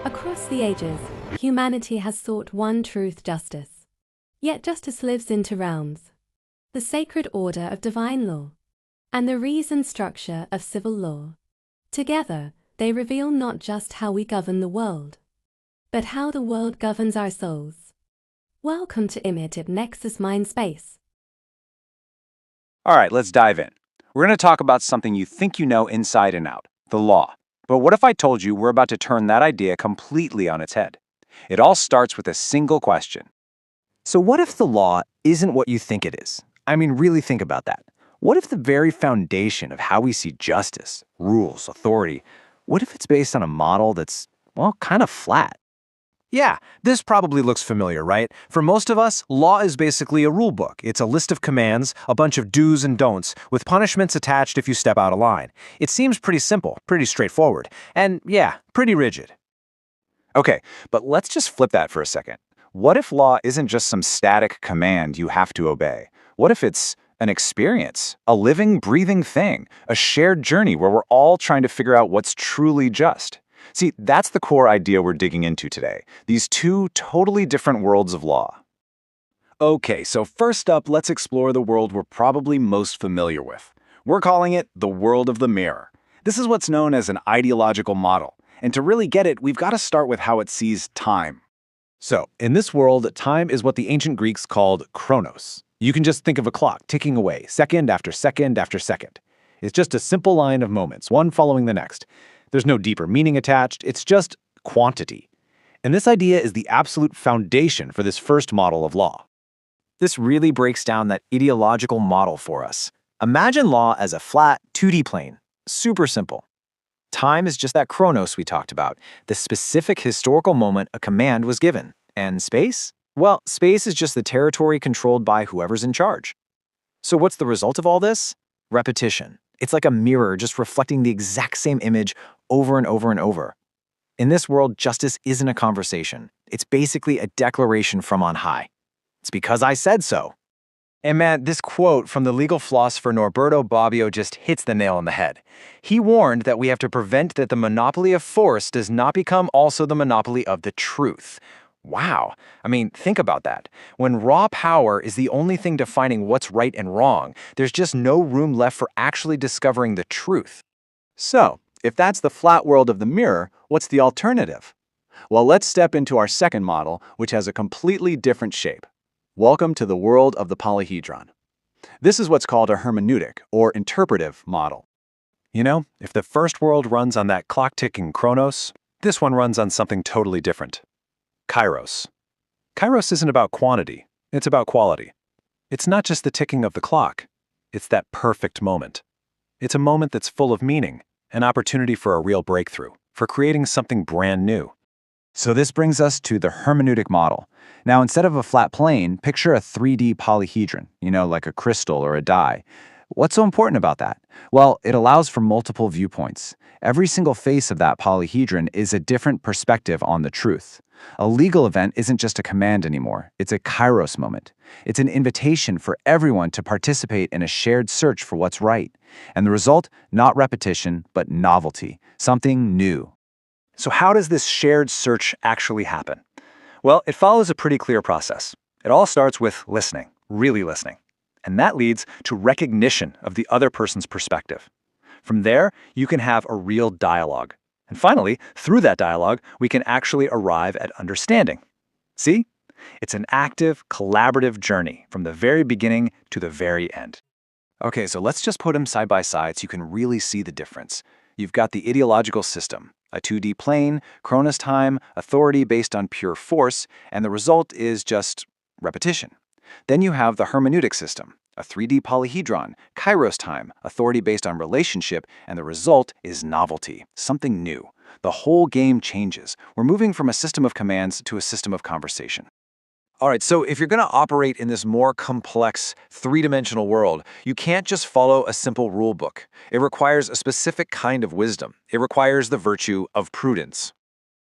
Across the ages, humanity has sought one truth: justice. Yet justice lives in two realms: the sacred order of divine law and the reasoned structure of civil law. Together, they reveal not just how we govern the world, but how the world governs our souls. Welcome to Imhotep Nexus Mind Space. All right, let's dive in. We're going to talk about something you think you know inside and out, the law. But what if I told you we're about to turn that idea completely on its head? It all starts with a single question. So what if the law isn't what you think it is? I mean, really think about that. What if the very foundation of how we see justice, rules, authority, what if it's based on a model that's, well, kind of flat? Yeah, this probably looks familiar, right? For most of us, law is basically a rule book. It's a list of commands, a bunch of do's and don'ts, with punishments attached if you step out of line. It seems pretty simple, pretty straightforward, and yeah, pretty rigid. Okay, but let's just flip that for a second. What if law isn't just some static command you have to obey? What if it's an experience, a living, breathing thing, a shared journey where we're all trying to figure out what's truly just? See, that's the core idea we're digging into today, these two totally different worlds of law. Okay, so first up, let's explore the world we're probably most familiar with. We're calling it the world of the mirror. This is what's known as an ideological model, and to really get it, we've got to start with how it sees time. So, in this world, time is what the ancient Greeks called kronos. You can just think of a clock ticking away, second after second after second. It's just a simple line of moments, one following the next. There's no deeper meaning attached, it's just quantity. And this idea is the absolute foundation for this first model of law. This really breaks down that ideological model for us. Imagine law as a flat 2D plane. Super simple. Time is just that kronos we talked about, the specific historical moment a command was given. And space? Well, space is just the territory controlled by whoever's in charge. So what's the result of all this? Repetition. It's like a mirror just reflecting the exact same image over and over and over. In this world, justice isn't a conversation. It's basically a declaration from on high. It's because I said so. And man, this quote from the legal philosopher Norberto Bobbio just hits the nail on the head. He warned that we have to prevent that the monopoly of force does not become also the monopoly of the truth. Wow. I mean, think about that. When raw power is the only thing defining what's right and wrong, there's just no room left for actually discovering the truth. So, if that's the flat world of the mirror, what's the alternative? Well, let's step into our second model, which has a completely different shape. Welcome to the world of the polyhedron. This is what's called a hermeneutic, or interpretive model. You know, if the first world runs on that clock-ticking kronos, this one runs on something totally different. Kairos. Kairos isn't about quantity, it's about quality. It's not just the ticking of the clock, it's that perfect moment. It's a moment that's full of meaning, an opportunity for a real breakthrough, for creating something brand new. So this brings us to the hermeneutic model. Now, instead of a flat plane, picture a 3D polyhedron, like a crystal or a die. What's so important about that? Well, it allows for multiple viewpoints. Every single face of that polyhedron is a different perspective on the truth. A legal event isn't just a command anymore, it's a kairos moment. It's an invitation for everyone to participate in a shared search for what's right. And the result, not repetition, but novelty, something new. So how does this shared search actually happen? Well, it follows a pretty clear process. It all starts with listening, really listening. And that leads to recognition of the other person's perspective. From there, you can have a real dialogue. And finally, through that dialogue, we can actually arrive at understanding. See? It's an active, collaborative journey from the very beginning to the very end. Okay, so let's just put them side by side so you can really see the difference. You've got the ideological system, a 2D plane, kronos time, authority based on pure force, and the result is just repetition. Then you have the hermeneutic system, a 3D polyhedron, kairos time, authority based on relationship, and the result is novelty, something new. The whole game changes. We're moving from a system of commands to a system of conversation. All right, so if you're going to operate in this more complex, three-dimensional world, you can't just follow a simple rule book. It requires a specific kind of wisdom. It requires the virtue of prudence.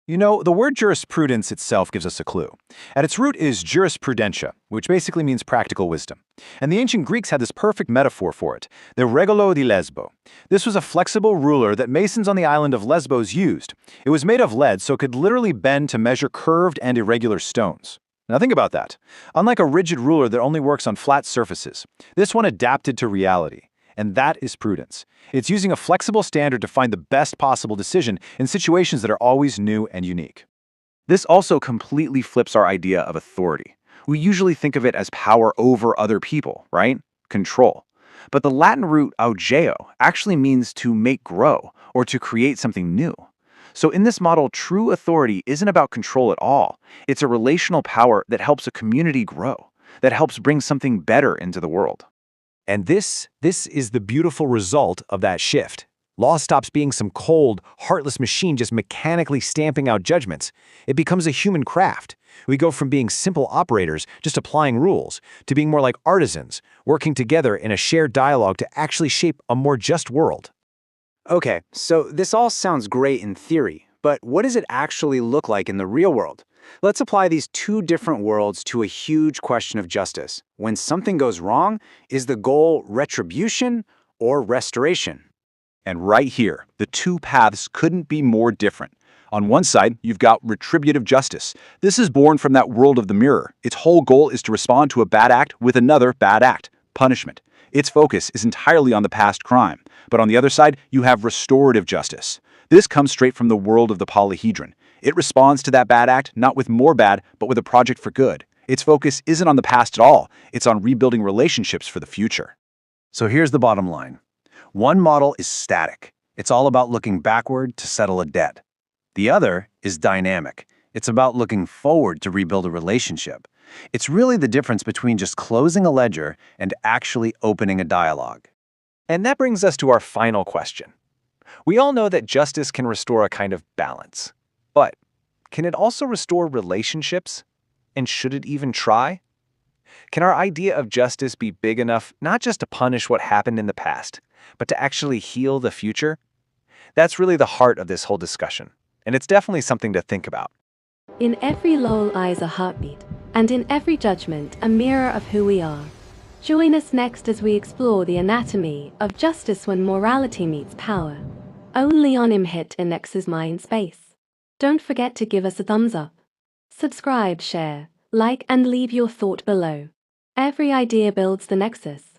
You know, the word jurisprudence itself gives us a clue. At its root is jurisprudentia, which basically means practical wisdom. And the ancient Greeks had this perfect metaphor for it, the regolo di Lesbo. This was a flexible ruler that masons on the island of Lesbos used. It was made of lead, so it could literally bend to measure curved and irregular stones. Now think about that. Unlike a rigid ruler that only works on flat surfaces, this one adapted to reality. And that is prudence. It's using a flexible standard to find the best possible decision in situations that are always new and unique. This also completely flips our idea of authority. We usually think of it as power over other people, right? Control. But the Latin root augeo actually means to make grow or to create something new. So in this model, true authority isn't about control at all. It's a relational power that helps a community grow, that helps bring something better into the world. And this is the beautiful result of that shift. Law stops being some cold, heartless machine just mechanically stamping out judgments. It becomes a human craft. We go from being simple operators, just applying rules, to being more like artisans, working together in a shared dialogue to actually shape a more just world. Okay, so this all sounds great in theory, but what does it actually look like in the real world? Let's apply these two different worlds to a huge question of justice. When something goes wrong, is the goal retribution or restoration? And right here, the two paths couldn't be more different. On one side, you've got retributive justice. This is born from that world of the mirror. Its whole goal is to respond to a bad act with another bad act, punishment. Its focus is entirely on the past crime. But on the other side, you have restorative justice. This comes straight from the world of the polyhedron. It responds to that bad act not with more bad, but with a project for good. Its focus isn't on the past at all. It's on rebuilding relationships for the future. So here's the bottom line. One model is static. It's all about looking backward to settle a debt. The other is dynamic. It's about looking forward to rebuild a relationship. It's really the difference between just closing a ledger and actually opening a dialogue. And that brings us to our final question. We all know that justice can restore a kind of balance. But can it also restore relationships? And should it even try? Can our idea of justice be big enough not just to punish what happened in the past, but to actually heal the future? That's really the heart of this whole discussion, and it's definitely something to think about. In every lull lies a heartbeat, and in every judgment a mirror of who we are. Join us next as we explore the anatomy of justice when morality meets power. Only on Imhotep's Mind Space. Don't forget to give us a thumbs up. Subscribe, share, like, and leave your thought below. Every idea builds the nexus.